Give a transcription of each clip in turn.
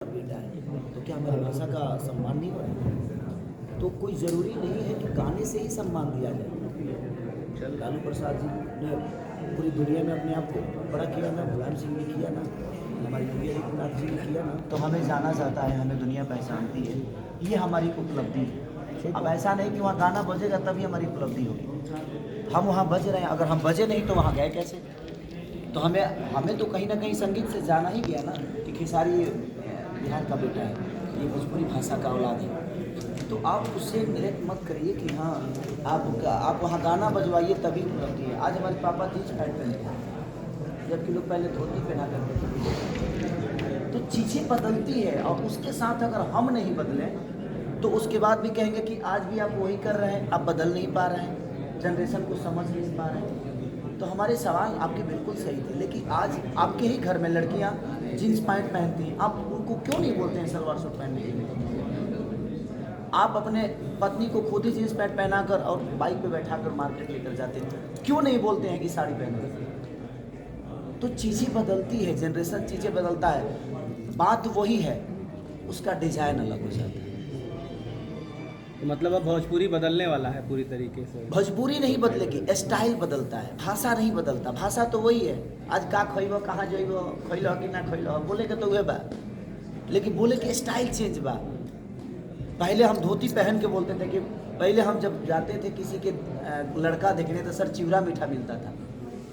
बेटा है तो क्या हमारी भाषा का सम्मान नहीं हो रहा? तो कोई ज़रूरी नहीं है कि गाने से ही सम्मान दिया जाए। लालू प्रसाद जी ने पूरी दुनिया में अपने आप को बड़ा किया ना, मुलायम सिंह ने किया ना, हमारे योगी आदित्यनाथ जी ने किया ना, तो हमें जाना जाता है, हमें दुनिया पहचानती है, ये हमारी उपलब्धि है। अब ऐसा नहीं कि वहाँ गाना बजेगा तभी हमारी उपलब्धि होगी। हम वहाँ बज रहे हैं, अगर हम बजे नहीं तो वहाँ गए कैसे? तो हमें तो कहीं ना कहीं संगीत से जाना ही गया ना कि खेसारी बिहार का बेटा है, ये भोजपुरी भाषा का औलाद है। तो आप उससे डायरेक्ट मत करिए कि हाँ आप वहाँ गाना बजवाइए तभी उपलब्धि है। आज हमारे पापा जीन्स पैंट पहनते हैं जबकि लोग पहले धोती पहना करते थे। तो चीज़ें बदलती है और उसके साथ अगर हम नहीं बदलें तो उसके बाद भी कहेंगे कि आज भी आप वही कर रहे हैं, आप बदल नहीं पा रहे हैं, जनरेशन को समझ नहीं पा रहे हैं। तो हमारे सवाल आपके बिल्कुल सही थे, लेकिन आज आपके ही घर में लड़कियां जीन्स पैंट पहनती हैं, आप उनको क्यों नहीं बोलते हैं सलवार सूट पहनने के लिए? आप अपने पत्नी को खुद ही जीन्स पैंट पहनाकर और बाइक पे बैठाकर मार्केट लेकर जाते हैं, क्यों नहीं बोलते हैं कि साड़ी पहनो? तो चीज़ें बदलती है, जनरेशन चीज़ें बदलता है, बात वही है, उसका डिजाइन अलग हो जाता है। तो मतलब अब भोजपुरी बदलने वाला है पूरी तरीके से? भोजपुरी नहीं बदलेगी, स्टाइल बदलता है, भाषा नहीं बदलता। भाषा तो वही है, आज का खइबो, कहाँ जइबो, खइलो कि ना खइलो, बोले के तो वह बा, लेकिन बोले के स्टाइल चेंज बा। पहले हम धोती पहन के बोलते थे कि पहले हम जब जाते थे किसी के लड़का देखने तो सर चिवड़ा मीठा मिलता था।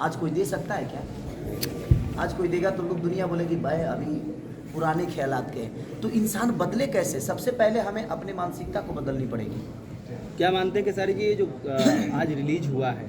आज कोई दे सकता है क्या? आज कोई देगा तो लोग दुनिया बोलेगी भाई अभी पुराने ख्यालात के। तो इंसान बदले कैसे? सबसे पहले हमें अपने मानसिकता को बदलनी पड़ेगी। क्या मानते हैं कि सारी ये जो आज रिलीज हुआ है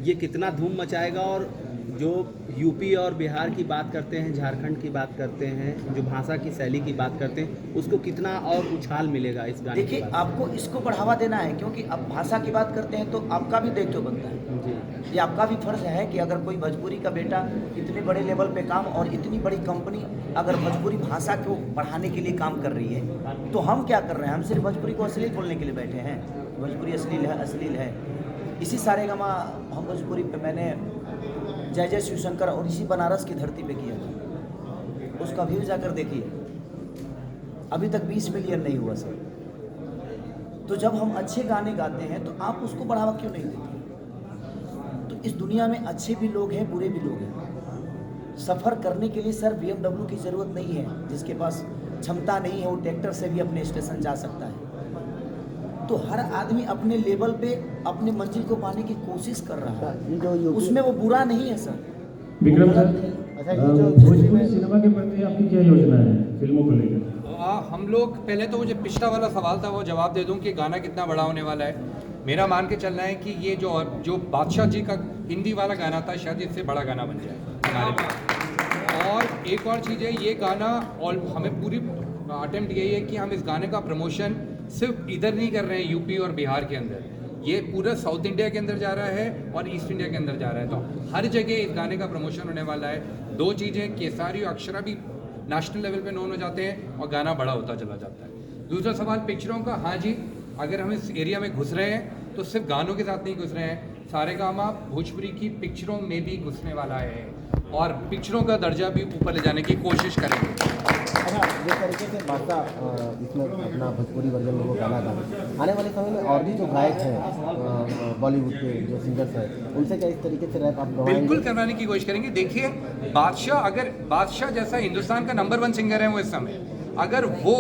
ये कितना धूम मचाएगा? और जो यूपी और बिहार की बात करते हैं, झारखंड की बात करते हैं, जो भाषा की शैली की बात करते हैं, उसको कितना और उछाल मिलेगा इस गाने? देखिए, आपको इसको बढ़ावा देना है, क्योंकि अब भाषा की बात करते हैं तो आपका भी दायित्व बनता है जी। ये आपका भी फर्ज है कि अगर कोई भोजपुरी का बेटा इतने बड़े लेवल पे काम और इतनी बड़ी कंपनी अगर भोजपुरी भाषा को बढ़ाने के लिए काम कर रही है तो हम क्या कर रहे हैं? हम सिर्फ भोजपुरी को अश्लील बोलने के लिए बैठे हैं? भोजपुरी अश्लील है। इसी सारेगामा हम भोजपुरी पे मैंने जय जय शिवशंकर और इसी बनारस की धरती पे किया था। उसका व्यू जाकर देखिए, अभी तक 20 मिलियन नहीं हुआ सर। तो जब हम अच्छे गाने गाते हैं तो आप उसको बढ़ावा क्यों नहीं देते? तो इस दुनिया में अच्छे भी लोग हैं, बुरे भी लोग हैं। सफ़र करने के लिए सर BMW की ज़रूरत नहीं है। जिसके पास क्षमता नहीं है वो ट्रैक्टर से भी अपने स्टेशन जा सकता है। तो हर आदमी अपने लेवल पे अपने मंजिल को पाने की कोशिश कर रहा है, उसमें वो बुरा नहीं है sir. Vikram sir, Bhojpuri cinema के प्रति आपकी क्या योजना है फिल्मों को लेकर? हम लोग पहले तो मुझे पिछला वाला सवाल था वो जवाब दे दूं कि गाना कितना बड़ा होने वाला है। मेरा मान के चलना है कि ये जो बादशाह जी का हिंदी वाला गाना था शायद इससे बड़ा गाना बन जाए हमारे लिए। और एक और चीज़ है, ये गाना और हमें पूरी अटेम्प्ट यही है कि हम इस गाने का प्रमोशन सिर्फ इधर नहीं कर रहे हैं यूपी और बिहार के अंदर, ये पूरा साउथ इंडिया के अंदर जा रहा है और ईस्ट इंडिया के अंदर जा रहा है। तो हर जगह इस गाने का प्रमोशन होने वाला है। दो चीज़ें, केसारी और अक्षरा भी नेशनल लेवल पे नोन हो जाते हैं और गाना बड़ा होता चला जाता है। दूसरा सवाल पिक्चरों का, हाँ जी, अगर हम इस एरिया में घुस रहे हैं तो सिर्फ गानों के साथ नहीं घुस रहे हैं, सारेगामा भोजपुरी की पिक्चरों में भी घुसने वाला है और पिक्चरों का दर्जा भी ऊपर ले जाने की कोशिश करेंगे। अच्छा, जिस तरीके से भाषा इसमें अपना भोजपुरी वर्जन में वो गाना था, आने वाले समय में और भी जो गायक हैं बॉलीवुड के जो सिंगर्स हैं उनसे क्या इस तरीके से रैप आप गवाएंगे? बिल्कुल करवाने की कोशिश करेंगे। देखिए, बादशाह जैसा हिंदुस्तान का नंबर 1 सिंगर है वो इस समय, अगर वो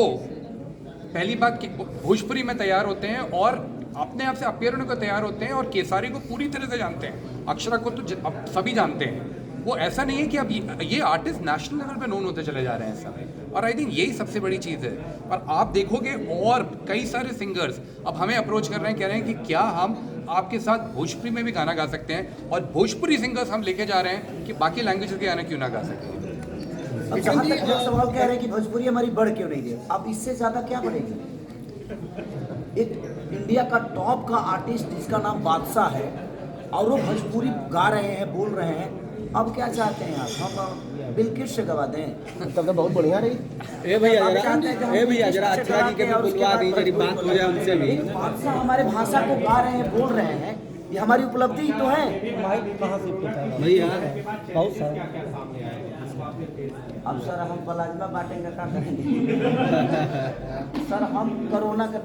पहली बात भोजपुरी में तैयार होते हैं और अपने आप से अपियर होने को तैयार होते हैं और केसारी को पूरी तरह से जानते हैं, अक्षरा को तो अब सभी जानते हैं, वो ऐसा नहीं है कि अब ये आर्टिस्ट नेशनल लेवल पे नोन होते चले जा रहे हैं इस समय। और आई थिंक यही सबसे बड़ी चीज़ है। और आप देखोगे और कई सारे सिंगर्स अब हमें अप्रोच कर रहे हैं, कह रहे हैं कि क्या हम आपके साथ भोजपुरी में भी गाना गा सकते हैं, और भोजपुरी सिंगर्स हम लेके जा रहे हैं कि बाकी लैंग्वेज के गाना क्यों ना गा सकें। अब जहाँ तक लोग सवाल कह रहे हैं कि भोजपुरी हमारी बढ़ क्यों नहीं रही, अब इससे ज़्यादा क्या बढ़ेगी? एक इंडिया का टॉप का आर्टिस्ट जिसका नाम बादशाह है और वो भोजपुरी गा रहे हैं, बोल रहे हैं, अब क्या चाहते हैं आप? हम बिल्किट से गवा दें? तब तो बहुत बढ़िया रही। ए भैया जरा अच्छा जी के भी बुलवा दीजिए, जरा बात हो जाए उनसे भी। बादशाह हमारे भाषा को गा रहे हैं, बोल रहे हैं, ये हमारी उपलब्धि ही तो है भैया बहुत सारा अब सर हम प्लाज्मा बांटेंगे क्या करेंगे? सर हम कोरोना के